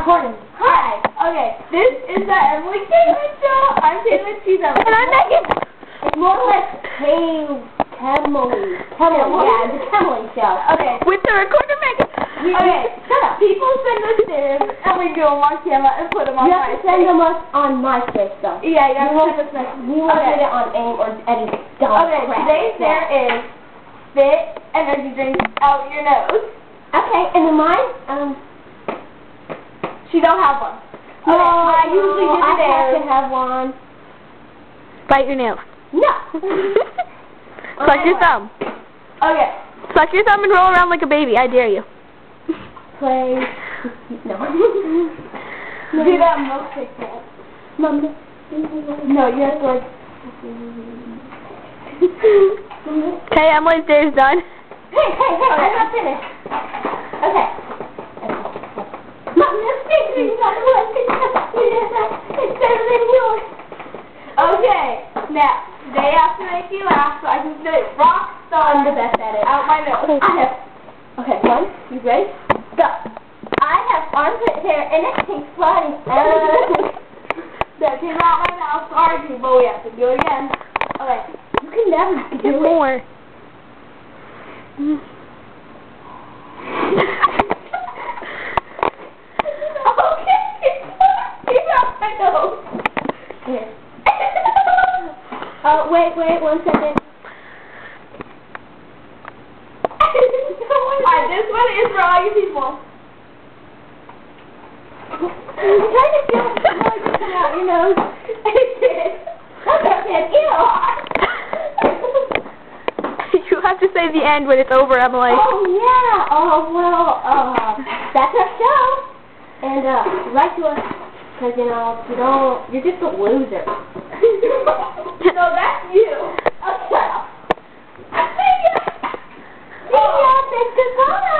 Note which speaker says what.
Speaker 1: Recording.
Speaker 2: Hi. Okay, this is the Emily Caitlin show. I'm Caitlin. She's Emily.
Speaker 1: And I'm Megan. It's more like Kemley. Yeah, the Kemley show.
Speaker 2: Okay.
Speaker 1: With the recorder, Megan.
Speaker 2: Okay.
Speaker 1: Shut up.
Speaker 2: People send us in, and we do them on camera and put them on
Speaker 1: You have to send them us on MySpace, though.
Speaker 2: Yeah, you have to send us messages.
Speaker 1: We won't get it on AIM or any dumb
Speaker 2: Okay,
Speaker 1: crap.
Speaker 2: today's there is spit energy drink out your nose.
Speaker 1: Okay, and then mine,
Speaker 2: She don't have one.
Speaker 1: no,
Speaker 2: Okay, I usually do
Speaker 1: I have
Speaker 2: theirs.
Speaker 1: to have one.
Speaker 3: Bite your nails.
Speaker 1: No.
Speaker 3: Suck your thumb.
Speaker 2: Okay.
Speaker 3: Suck your thumb and roll around like a baby. I dare you.
Speaker 1: Play. No.
Speaker 2: Do that milkshake dance.
Speaker 1: Mom.
Speaker 2: No, you have to like.
Speaker 3: Okay, Emily's day is done.
Speaker 1: Hey, I'm not finished. Okay. Mom, this thing is not it's better than yours.
Speaker 2: Okay, now, today I have to make you laugh so I can spit rock star
Speaker 1: I'm the best at it.
Speaker 2: out my nose.
Speaker 1: I have. Okay, one, you ready? Go. I have armpit hair and it tastes funny.
Speaker 2: That came out my mouth. Sorry, people. We have to do it again. Okay.
Speaker 1: You can never do
Speaker 3: Get
Speaker 1: it.
Speaker 3: more.
Speaker 1: Okay. Came out my nose. Here. Oh, wait, 1 second.
Speaker 2: This one is for all you people.
Speaker 1: I'm trying to feel it come out your nose. It did. Okay, ew.
Speaker 3: You have to say the end when it's over, Emily.
Speaker 1: Oh, yeah. Oh, well, that's our show. And, write to us. Because, you know, you're just a loser.
Speaker 2: So that's you.
Speaker 1: Oh, shut up. See ya. See ya. Thanks for calling.